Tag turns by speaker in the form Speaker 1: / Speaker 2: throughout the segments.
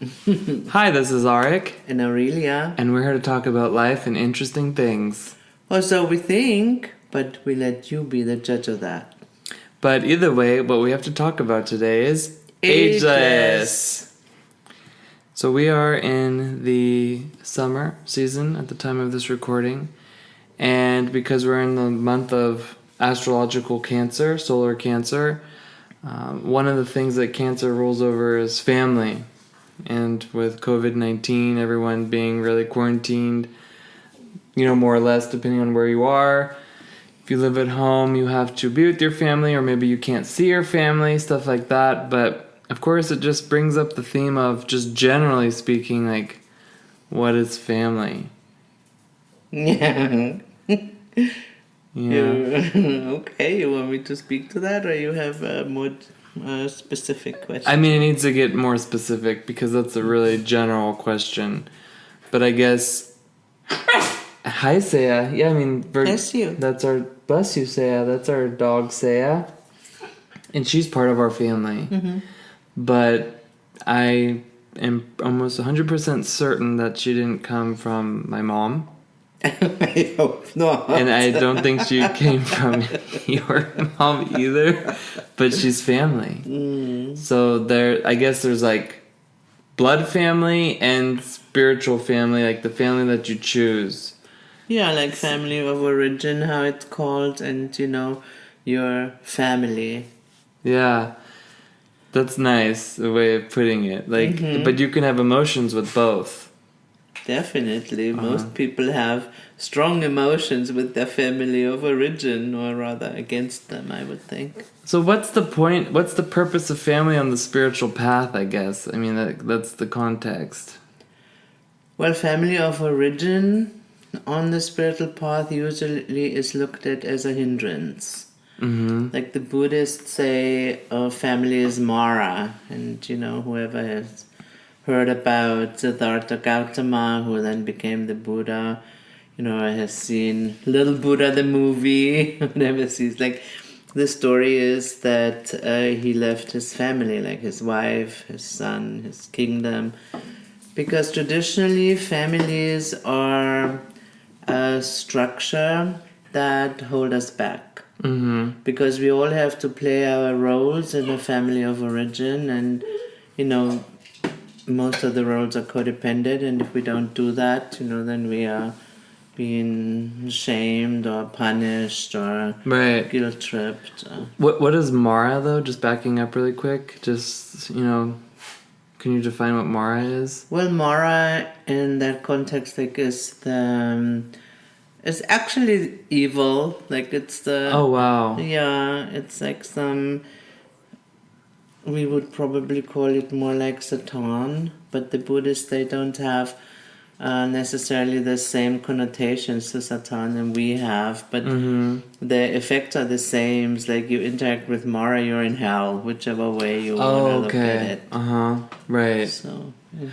Speaker 1: Hi, this is Arik,
Speaker 2: And Aurelia.
Speaker 1: and we're here to talk about life and interesting things.
Speaker 2: Or so we think, but we let you be the judge of that.
Speaker 1: But either way, what we have to talk about today is
Speaker 2: Ageless.
Speaker 1: So we are in the summer season at the time of this recording, and because we're in the month of astrological Cancer, solar Cancer, one of the things that Cancer rules over is family. And with COVID-19, everyone being really quarantined, more or less, depending on where you are. If you live at home, you have to be with your family, or maybe you can't see your family, stuff like that. But, of course, it just brings up the theme of, just generally speaking, like, what is family?
Speaker 2: Yeah.
Speaker 1: Yeah.
Speaker 2: Okay, you want me to speak to that, or you have a more specific question?
Speaker 1: I mean, it needs to get more specific, because that's a really general question. But I guess... Hi, Saya. Yeah, I mean...
Speaker 2: Bless you.
Speaker 1: Bless you, Saya. That's our dog, Saya. And she's part of our family.
Speaker 2: Mm-hmm.
Speaker 1: But I am almost 100% certain that she didn't come from my mom.
Speaker 2: I hope not.
Speaker 1: And I don't think she came from your mom either. But she's family. So I guess there's like blood family and spiritual family, like the family that you choose.
Speaker 2: Yeah, like family of origin, how it's called, and your family.
Speaker 1: Yeah. That's nice, the way of putting it. Like, but you can have emotions with both.
Speaker 2: Definitely. Most people have strong emotions with their family of origin, or rather against them, I would think.
Speaker 1: So what's the point? What's the purpose of family on the spiritual path, I guess? I mean, that's the context.
Speaker 2: Well, family of origin on the spiritual path usually is looked at as a hindrance.
Speaker 1: Mm-hmm.
Speaker 2: Like the Buddhists say, family is Mara, and whoever has heard about Siddhartha Gautama, who then became the Buddha, has seen Little Buddha the movie, whatever sees. Like, the story is that he left his family, like his wife, his son, his kingdom, because traditionally families are a structure that hold us back.
Speaker 1: Mm-hmm.
Speaker 2: Because we all have to play our roles in a family of origin, and most of the roles are codependent, and if we don't do that, then we are being shamed or punished or guilt tripped.
Speaker 1: What is Mara though? Just backing up really quick. Just can you define what Mara is?
Speaker 2: Well, Mara in that context, like, is it's actually evil. Like, it's the...
Speaker 1: Oh wow.
Speaker 2: Yeah, it's like we would probably call it more like Satan, but the Buddhists, they don't have necessarily the same connotations to Satan and we have, but the effects are the same. It's like you interact with Mara, you're in hell, whichever way you want to look at it.
Speaker 1: Right.
Speaker 2: So,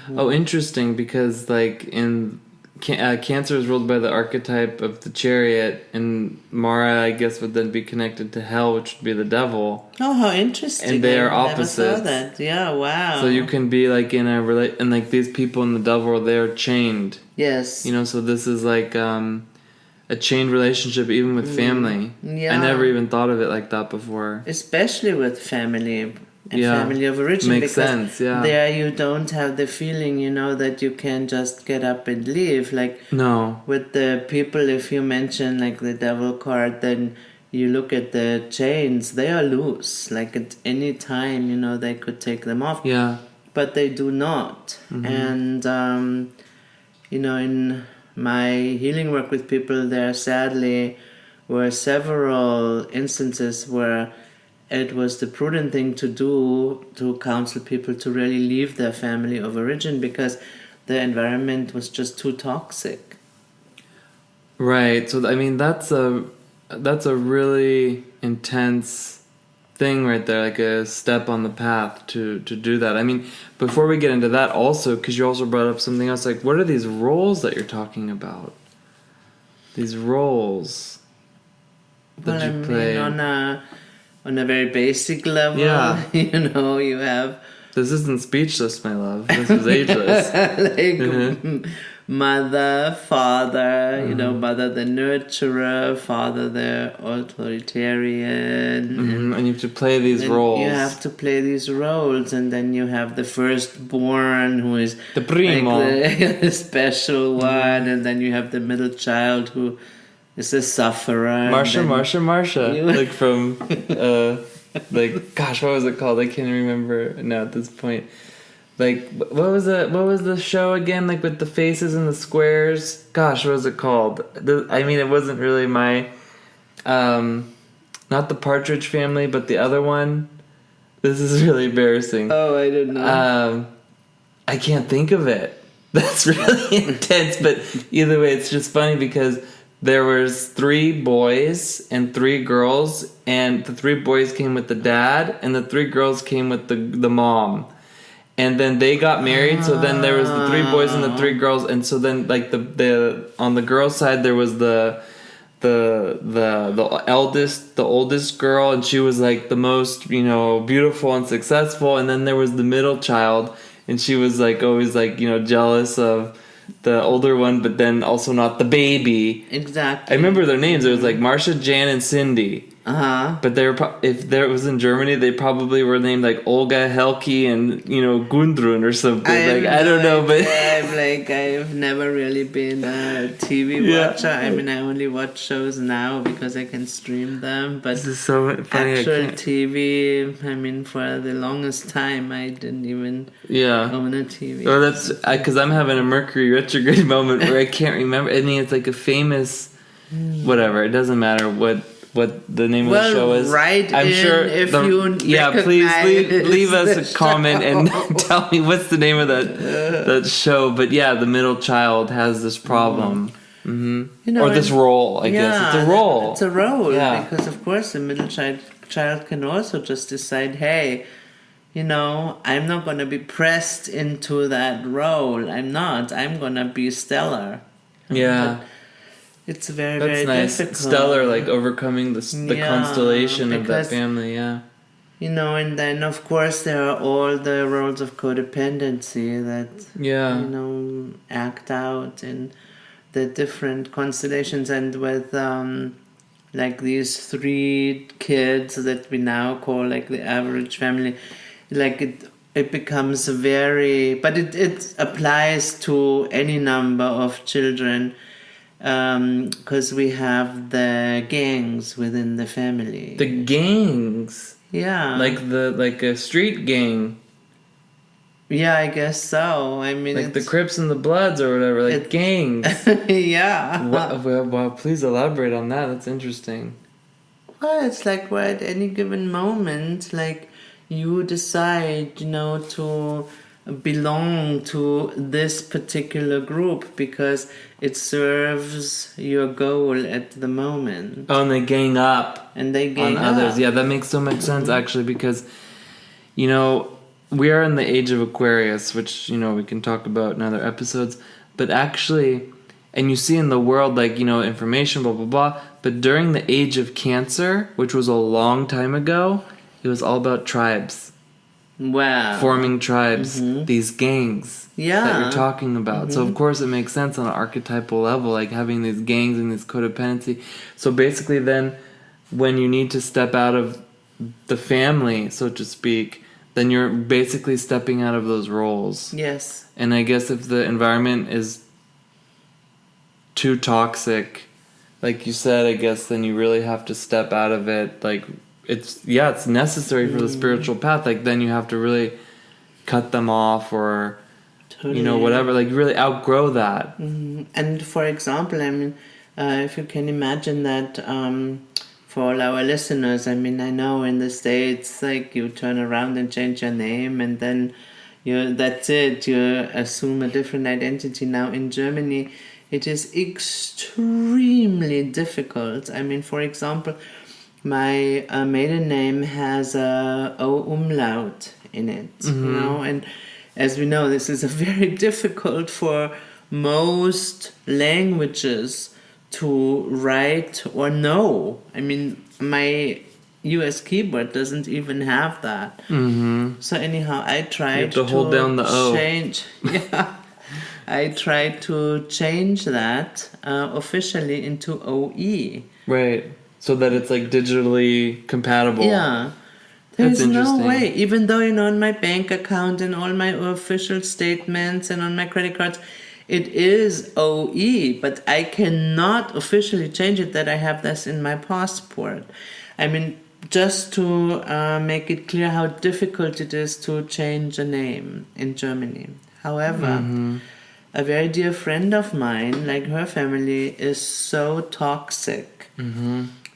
Speaker 1: Oh, interesting, because like in Cancer is ruled by the archetype of the chariot, and Mara, I guess, would then be connected to hell, which would be the devil.
Speaker 2: Oh, how interesting!
Speaker 1: And they are opposites.
Speaker 2: Never saw that. Yeah, wow.
Speaker 1: So you can be like in and like these people in the devil world, they are chained.
Speaker 2: Yes.
Speaker 1: So this is like a chained relationship, even with family.
Speaker 2: Yeah.
Speaker 1: I never even thought of it like that before.
Speaker 2: Especially with family. And family of origin,
Speaker 1: makes
Speaker 2: because
Speaker 1: sense, yeah.
Speaker 2: There you don't have the feeling, that you can just get up and leave. Like,
Speaker 1: no.
Speaker 2: With the people, if you mention like the devil card, then you look at the chains, they are loose. Like, at any time, they could take them off.
Speaker 1: Yeah.
Speaker 2: But they do not. And in my healing work with people, there sadly were several instances where it was the prudent thing to do to counsel people to really leave their family of origin, because the environment was just too toxic.
Speaker 1: Right. So I mean, that's a really intense thing right there, like a step on the path to do that. I mean, before we get into that, also, because you also brought up something else, like, what are these roles that you're talking about? These roles that you play.
Speaker 2: On a very basic level,
Speaker 1: Yeah.
Speaker 2: you have
Speaker 1: This isn't speechless, my love. This is ageless.
Speaker 2: Like mother, father, mother the nurturer, father the authoritarian.
Speaker 1: And you have to play these roles.
Speaker 2: You have to play these roles, and then you have the firstborn who is
Speaker 1: the primo,
Speaker 2: like the special one, and then you have the middle child who is a sufferer.
Speaker 1: Marsha. Like from, gosh, what was it called? I can't remember now at this point. Like, what was the show again? Like with the faces and the squares. Gosh, what was it called? It wasn't really my, not the Partridge Family, but the other one. This is really embarrassing.
Speaker 2: Oh, I don't know.
Speaker 1: I can't think of it. That's really intense. But either way, it's just funny because there was 3 boys and 3 girls, and the 3 boys came with the dad, and the 3 girls came with the mom. And then they got married, so then there was the 3 boys and the 3 girls, and so then like the on the girls' side there was the oldest girl, and she was like the most, beautiful and successful, and then there was the middle child, and she was like always like, jealous of the older one, but then also not the baby.
Speaker 2: Exactly.
Speaker 1: I remember their names. It was like Marsha, Jan, and Cindy. But they were if there was in Germany, they probably were named like Olga, Helki, and Gundrun or something. I don't know, but
Speaker 2: I've never really been a TV watcher. I only watch shows now because I can stream them. But
Speaker 1: this is so funny.
Speaker 2: Actual TV, for the longest time, I didn't even own a TV.
Speaker 1: Well, that's because I'm having a Mercury retrograde moment where I can't remember. It's like a famous whatever. It doesn't matter what the name of the show is. I'm sure
Speaker 2: if
Speaker 1: please leave us a comment and tell me what's the name of that show. But the middle child has this problem. Or this role, I guess. It's a role.
Speaker 2: It's a role. Because of course the middle child can also just decide, hey, I'm not going to be pressed into that role. I'm not. I'm going to be stellar.
Speaker 1: Yeah.
Speaker 2: But it's very,
Speaker 1: that's
Speaker 2: very
Speaker 1: nice.
Speaker 2: difficult.
Speaker 1: Stellar, like overcoming the constellation of that family,
Speaker 2: and then of course there are all the roles of codependency that, act out in the different constellations, and with, like these 3 kids that we now call like the average family, like it becomes but it applies to any number of children. Because we have the gangs within the family.
Speaker 1: The gangs?
Speaker 2: Yeah.
Speaker 1: Like a street gang.
Speaker 2: Yeah, I guess so.
Speaker 1: Like the Crips and the Bloods or whatever, like gangs.
Speaker 2: Yeah.
Speaker 1: Well, please elaborate on that. That's interesting.
Speaker 2: Well, it's like where at any given moment, like you decide, to belong to this particular group because it serves your goal at the moment.
Speaker 1: Oh, and they gang up.
Speaker 2: And they gang
Speaker 1: on
Speaker 2: up.
Speaker 1: others. Yeah, that makes so much sense actually because, we are in the age of Aquarius, which, we can talk about in other episodes. But actually, and you see in the world, like, information, blah, blah, blah. But during the age of Cancer, which was a long time ago, it was all about tribes.
Speaker 2: Wow.
Speaker 1: Forming tribes, these gangs that you're talking about. So, of course, it makes sense on an archetypal level, like having these gangs and this codependency. So, basically, then, when you need to step out of the family, so to speak, then you're basically stepping out of those roles.
Speaker 2: Yes.
Speaker 1: And I guess if the environment is too toxic, like you said, I guess then you really have to step out of it, like... It's necessary for the spiritual path. Like then you have to really cut them off, or whatever. Like you really outgrow that.
Speaker 2: And for example, if you can imagine that, for all our listeners, I know in the States, like you turn around and change your name, and then that's it. You assume a different identity. Now in Germany, it is extremely difficult. For example. My maiden name has a O umlaut in it, and as we know, this is very difficult for most languages to write or know. My US keyboard doesn't even have that. So anyhow, I tried
Speaker 1: to hold down the O.
Speaker 2: change. Yeah, I tried to change that officially into OE.
Speaker 1: Right. So that it's like digitally compatible.
Speaker 2: Yeah.
Speaker 1: That's
Speaker 2: There's no
Speaker 1: interesting.
Speaker 2: way. Even though, on my bank account and all my official statements and on my credit cards, it is OE, but I cannot officially change it that I have this in my passport. I mean, just to make it clear how difficult it is to change a name in Germany. However, a very dear friend of mine, like her family, is so toxic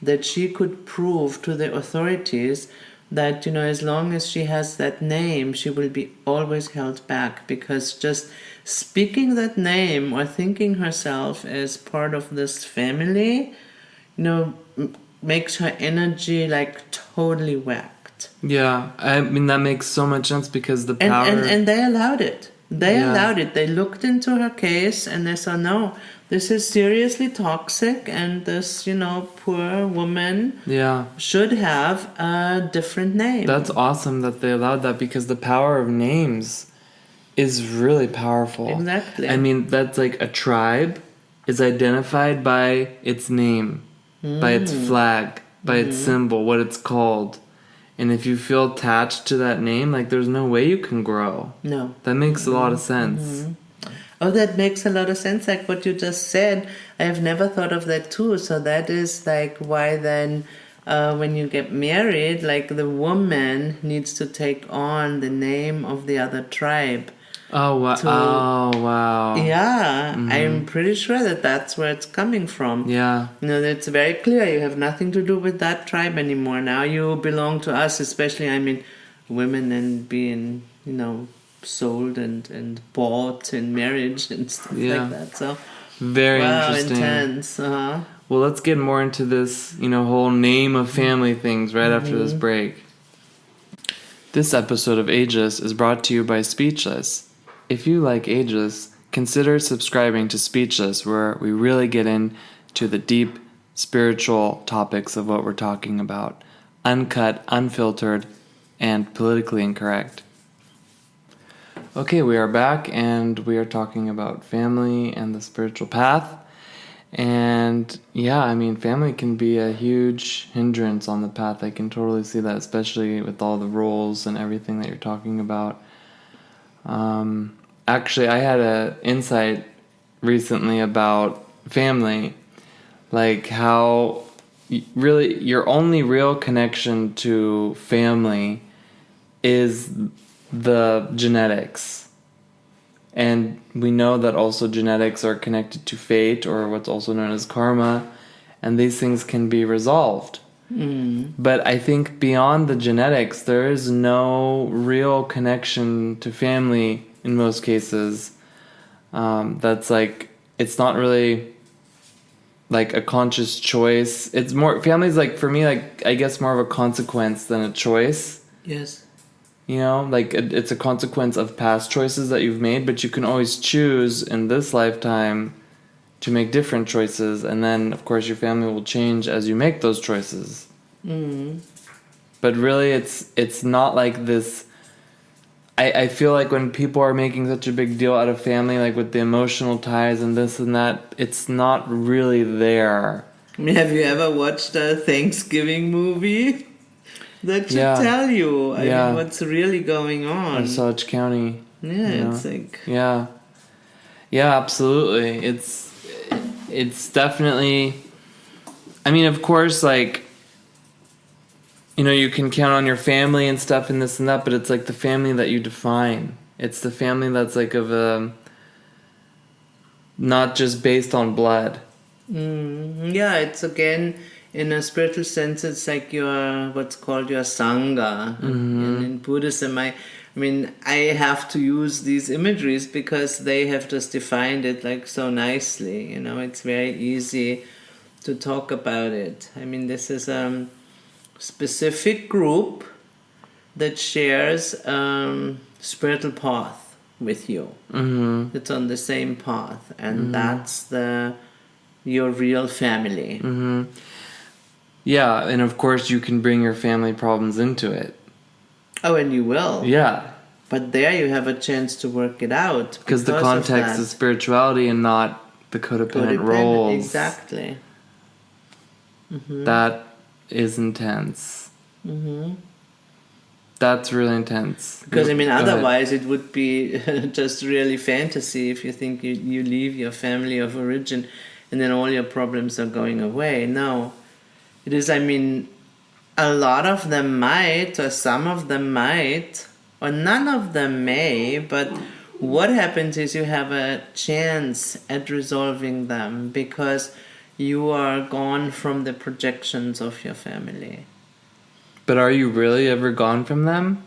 Speaker 2: that she could prove to the authorities that, as long as she has that name, she will be always held back, because just speaking that name or thinking herself as part of this family, makes her energy like totally whacked.
Speaker 1: Yeah, I mean that makes so much sense because the
Speaker 2: And
Speaker 1: power.
Speaker 2: and they allowed it. They
Speaker 1: Yeah.
Speaker 2: allowed it. They looked into her case and they said, no, this is seriously toxic, and this, poor woman
Speaker 1: Yeah,
Speaker 2: should have a different name.
Speaker 1: that's awesome that they allowed that because the power of names is really powerful.
Speaker 2: Exactly.
Speaker 1: I mean, that's like a tribe is identified by its name, by its flag, by its symbol, what it's called. And if you feel attached to that name, like there's no way you can grow.
Speaker 2: No.
Speaker 1: That makes a lot of sense.
Speaker 2: Oh, that makes a lot of sense, like what you just said. I have never thought of that too. So that is like why then when you get married, like the woman needs to take on the name of the other tribe.
Speaker 1: Oh wow! Oh wow!
Speaker 2: Yeah, I'm pretty sure that that's where it's coming from.
Speaker 1: Yeah.
Speaker 2: It's very clear. You have nothing to do with that tribe anymore. Now you belong to us, especially, women and being, sold and bought in marriage and stuff like that. So,
Speaker 1: Very
Speaker 2: wow,
Speaker 1: interesting.
Speaker 2: intense. Uh-huh.
Speaker 1: Well, let's get more into this, whole name of family things right after this break. This episode of Ageless is brought to you by Speechless. If you like Ageless, consider subscribing to Speechless, where we really get into the deep spiritual topics of what we're talking about. Uncut, unfiltered, and politically incorrect. Okay, we are back and we are talking about family and the spiritual path. And yeah, family can be a huge hindrance on the path. I can totally see that, especially with all the roles and everything that you're talking about. Actually, I had an insight recently about family, like how really your only real connection to family is the genetics. And we know that also genetics are connected to fate, or what's also known as karma, and these things can be resolved. But I think beyond the genetics, there is no real connection to family in most cases. That's like, it's not really like a conscious choice. It's more, family's like, for me, like, I guess more of a consequence than a choice.
Speaker 2: Yes.
Speaker 1: Like it's a consequence of past choices that you've made, but you can always choose in this lifetime to make different choices, and then of course your family will change as you make those choices. But really it's not like this. I feel like when people are making such a big deal out of family, like with the emotional ties and this and that, it's not really there.
Speaker 2: Have you ever watched a Thanksgiving movie? That should tell you, what's really going on.
Speaker 1: Osage County.
Speaker 2: Yeah, it's like...
Speaker 1: Yeah, absolutely. It's definitely... of course, like, you can count on your family and stuff and this and that, but it's like the family that you define. It's the family that's like of a... not just based on blood.
Speaker 2: Yeah, it's again... In a spiritual sense, it's like what's called your sangha. In Buddhism, I have to use these imageries because they have just defined it like so nicely. It's very easy to talk about it. This is a specific group that shares spiritual path with you. It's on the same path, and that's your real family.
Speaker 1: Yeah, and of course you can bring your family problems into it.
Speaker 2: Oh, and you will.
Speaker 1: Yeah,
Speaker 2: But there you have a chance to work it out.
Speaker 1: because the context is spirituality and not the codependent roles.
Speaker 2: Exactly.
Speaker 1: That is intense. That's really intense.
Speaker 2: Because, I mean,
Speaker 1: Go ahead.
Speaker 2: otherwise it would be just really fantasy if you think you leave your family of origin and then all your problems are going away. No. It is, I mean, a lot of them might, or some of them might, or none of them may, but what happens is you have a chance at resolving them because you are gone from the projections of your family.
Speaker 1: But are you really ever gone from them?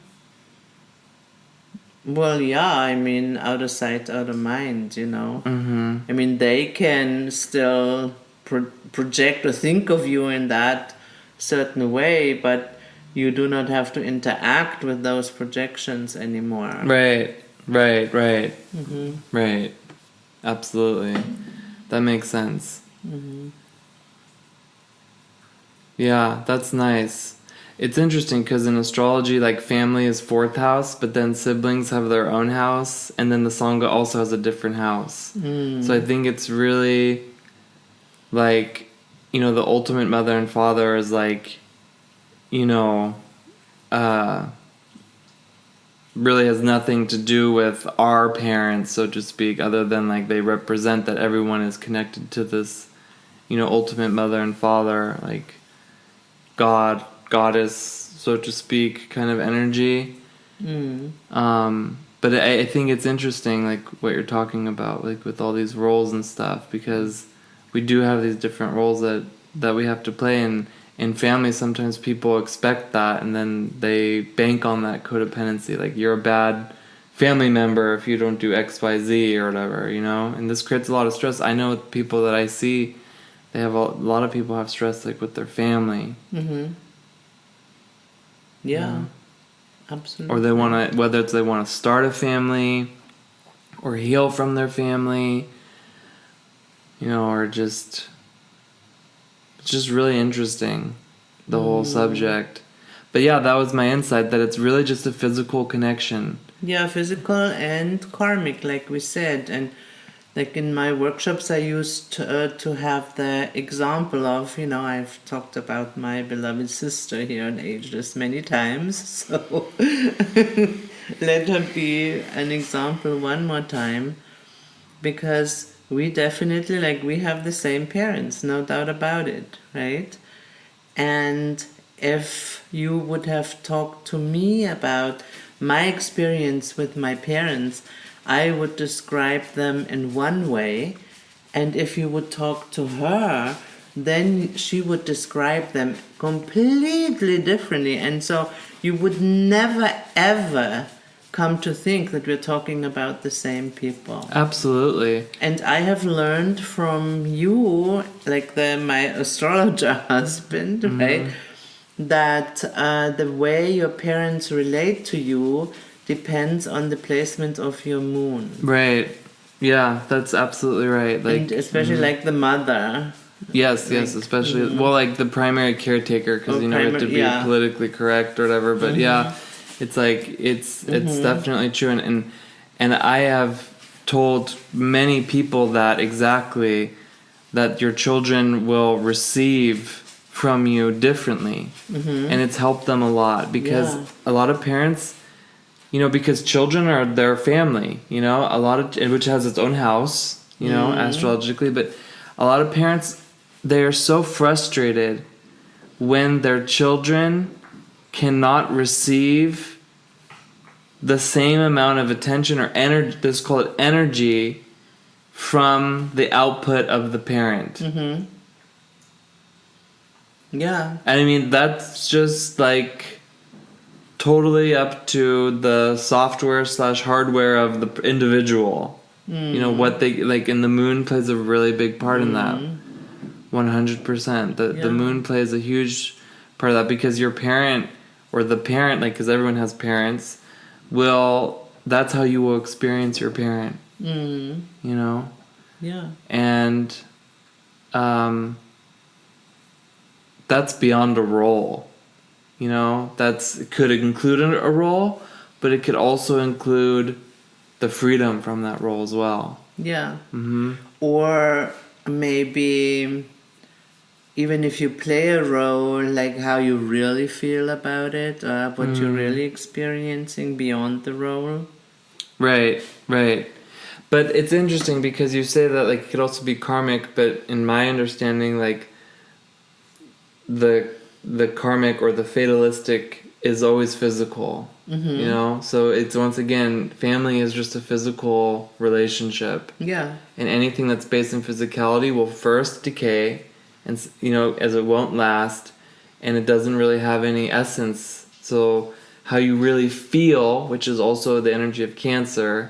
Speaker 2: Well, yeah, I mean, out of sight, out of mind, you know.
Speaker 1: Mm-hmm.
Speaker 2: I mean, they can still project or think of you in that certain way, but you do not have to interact with those projections anymore.
Speaker 1: Right. Right. Absolutely. That makes sense. Yeah, that's nice. It's interesting because in astrology, like family is 4th house, but then siblings have their own house, and then the Sangha also has a different house. So I think it's really like, the ultimate mother and father is like, really has nothing to do with our parents, so to speak, other than like they represent that everyone is connected to this, ultimate mother and father, like God, goddess, so to speak, kind of energy. But I think it's interesting, like what you're talking about, like with all these roles and stuff, because we do have these different roles that we have to play, and in families sometimes people expect that, and then they bank on that codependency, like you're a bad family member if you don't do XYZ or whatever, and this creates a lot of stress. I know with people that I see, they have a lot of people have stress like with their family.
Speaker 2: Yeah, absolutely.
Speaker 1: Or they want to, whether it's they want to start a family or heal from their family, or it's just really interesting, the whole subject. But yeah, that was my insight, that it's really just a physical connection.
Speaker 2: Yeah, physical and karmic, like we said. And like in my workshops, I used to have the example of, I've talked about my beloved sister here on Ageless many times. So let her be an example one more time. Because we definitely, we have the same parents, no doubt about it, right? And if you would have talked to me about my experience with my parents, I would describe them in one way, and if you would talk to her, then she would describe them completely differently. And so you would never ever come to think that we're talking about the same people.
Speaker 1: Absolutely.
Speaker 2: And I have learned from you, like my astrologer husband, right, that the way your parents relate to you depends on the placement of your moon.
Speaker 1: Right. Yeah, that's absolutely right. Like,
Speaker 2: and especially like the mother.
Speaker 1: Yes, especially well, like the primary caretaker, because you have to be politically correct or whatever. But yeah, it's like it's definitely true, and I have told many people that exactly, that your children will receive from you differently, and it's helped them a lot, because a lot of parents, because children are their family, a lot of, which has its own house, astrologically, but a lot of parents, they are so frustrated when their children cannot receive the same amount of attention or energy, let's call it energy, from the output of the parent.
Speaker 2: Yeah.
Speaker 1: And I mean, that's just like totally up to the software / hardware of the individual. What they like, and the moon plays a really big part in that. 100%. The moon plays a huge part of that, because your parent, or the parent, like, because everyone has parents, that's how you will experience your parent. Yeah. And that's beyond a role. You know, it could include a role, but it could also include the freedom from that role as well.
Speaker 2: Yeah.
Speaker 1: Mm-hmm.
Speaker 2: Or maybe even if you play a role, like how you really feel about it, what you're really experiencing beyond the role.
Speaker 1: Right, right. But it's interesting because you say that like it could also be karmic, but in my understanding, like the karmic or the fatalistic is always physical.
Speaker 2: Mm-hmm.
Speaker 1: You know? So it's once again, family is just a physical relationship.
Speaker 2: Yeah.
Speaker 1: And anything that's based in physicality will first decay and you know, as it won't last and it doesn't really have any essence. So how you really feel, which is also the energy of Cancer,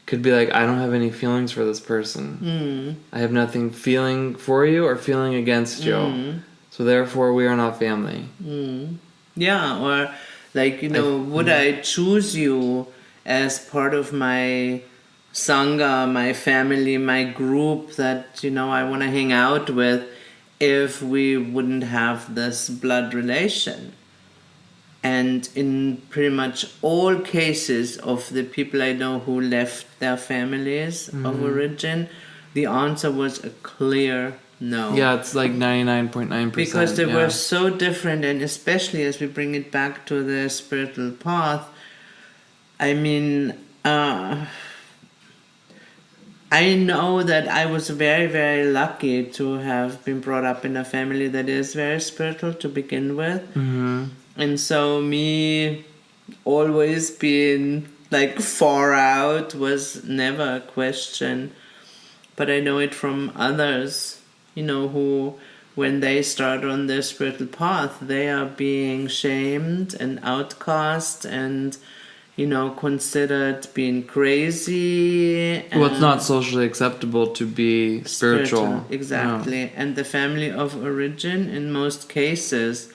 Speaker 1: could be like, I don't have any feelings for this person. I have nothing feeling for you or feeling against you. So therefore, we are not family.
Speaker 2: Yeah, or like, you know, would I choose you as part of my sangha, my family, my group that, you know, I want to hang out with if we wouldn't have this blood relation? And in pretty much all cases of the people I know who left their families of origin, the answer was a clear no.
Speaker 1: Yeah, it's like 99.9%.
Speaker 2: Because they were so different, and especially as we bring it back to the spiritual path, I mean, I know that I was very, very lucky to have been brought up in a family that is very spiritual to begin with. And so me always being like far out was never a question. But I know it from others, you know, who when they start on their spiritual path, they are being shamed and outcast and, you know, considered being crazy.
Speaker 1: Well, it's not socially acceptable to be spiritual.
Speaker 2: Exactly. No. And the family of origin, in most cases,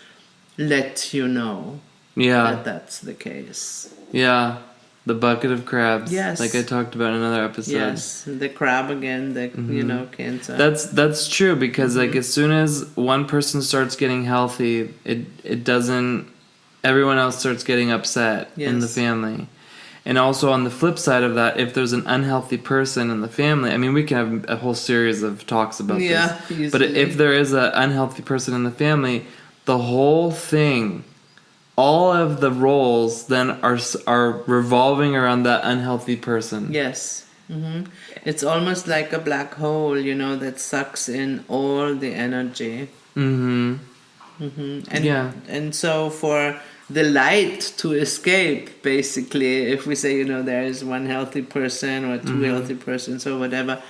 Speaker 2: let you know that that's the case.
Speaker 1: Yeah. The bucket of crabs.
Speaker 2: Yes.
Speaker 1: Like I talked about in another episode.
Speaker 2: Yes. The crab again, you know, Cancer.
Speaker 1: That's true because like as soon as one person starts getting healthy, it doesn't, everyone else starts getting upset in the family. And also on the flip side of that, if there's an unhealthy person in the family, I mean, we can have a whole series of talks about this.
Speaker 2: Usually.
Speaker 1: But if there is an unhealthy person in the family, the whole thing, all of the roles then are revolving around that unhealthy person.
Speaker 2: Yes. It's almost like a black hole, you know, that sucks in all the energy. And so for the light to escape, basically, if we say, you know, there is one healthy person or two healthy persons or whatever,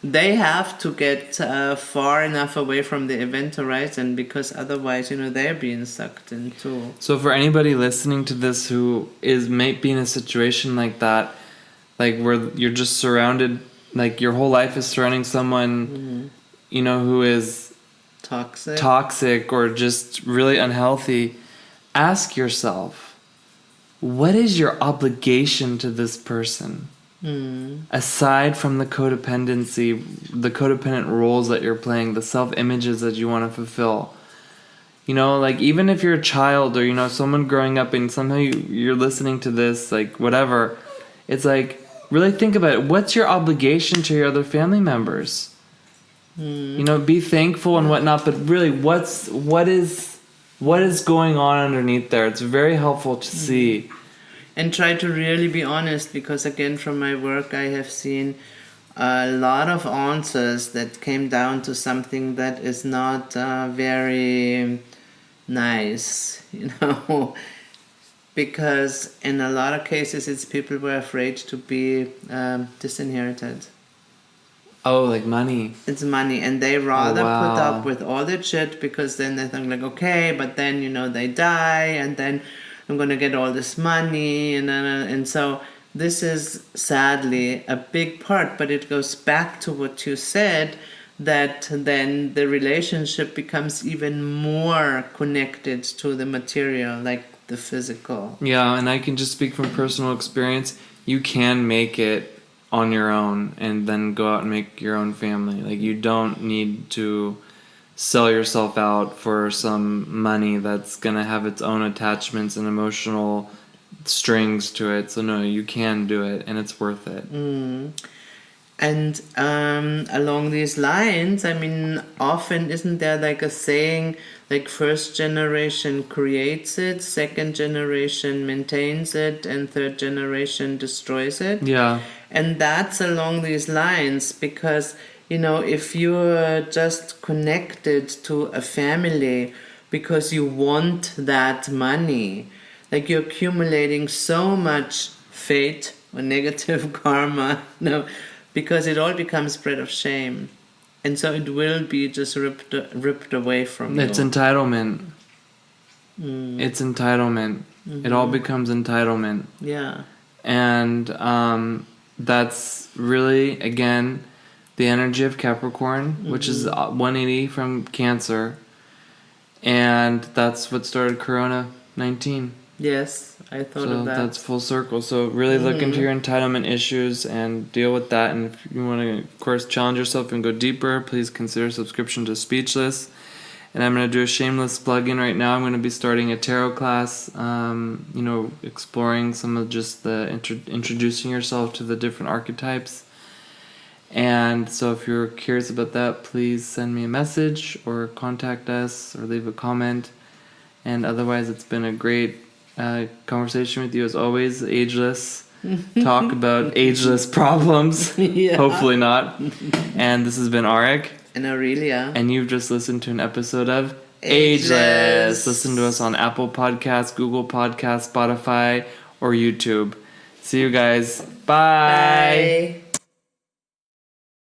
Speaker 2: they have to get far enough away from the event horizon because otherwise, you know, they're being sucked in too.
Speaker 1: So for anybody listening to this who might be in a situation like that, like where you're just surrounded, like your whole life is surrounding someone, you know, who is toxic or just really unhealthy, ask yourself, what is your obligation to this person? Aside from the codependency, the codependent roles that you're playing, the self-images that you want to fulfill. You know, like even if you're a child or, you know, someone growing up and somehow you're listening to this, like whatever, it's like, really think about it. What's your obligation to your other family members? You know, be thankful and whatnot, but really what is going on underneath there? It's very helpful to see.
Speaker 2: And try to really be honest, because again, from my work, I have seen a lot of answers that came down to something that is not very nice, you know, because in a lot of cases, it's people who are afraid to be disinherited.
Speaker 1: Oh, like money.
Speaker 2: It's money, and they rather put up with all that shit because then they think like, okay, but then, you know, they die, and then I'm going to get all this money, and so this is sadly a big part, but it goes back to what you said, that then the relationship becomes even more connected to the material, like the physical.
Speaker 1: Yeah, and I can just speak from personal experience. You can make it on your own and then go out and make your own family. Like, you don't need to sell yourself out for some money that's going to have its own attachments and emotional strings to it. So no, you can do it, and it's worth it.
Speaker 2: And along these lines, I mean, often isn't there like a saying, like first generation creates it, second generation maintains it, and third generation destroys it?
Speaker 1: Yeah.
Speaker 2: And that's along these lines because, you know, if you're just connected to a family because you want that money, like you're accumulating so much fate or negative karma, no, because it all becomes bread of shame. And so it will be just ripped away from you.
Speaker 1: It's entitlement. It's entitlement. It all becomes entitlement.
Speaker 2: Yeah.
Speaker 1: And that's really, again, the energy of Capricorn, which is 180 from Cancer. And that's what started Corona-19.
Speaker 2: Yes, I thought of that.
Speaker 1: So that's full circle. So really look into your entitlement issues and deal with that. And if you want to, of course, challenge yourself and go deeper, please consider subscription to Speechless. And I'm going to do a shameless plug-in right now. I'm going to be starting a tarot class, exploring some of just the introducing yourself to the different archetypes. And so if you're curious about that, please send me a message or contact us or leave a comment. And otherwise, it's been a great conversation with you as always. Ageless. Talk about ageless problems.
Speaker 2: Yeah.
Speaker 1: Hopefully not. And this has been Arik
Speaker 2: And Aurelia.
Speaker 1: and you've just listened to an episode of
Speaker 2: Ageless.
Speaker 1: Listen to us on Apple Podcasts, Google Podcasts, Spotify, or YouTube. See you guys. Bye.
Speaker 2: Bye.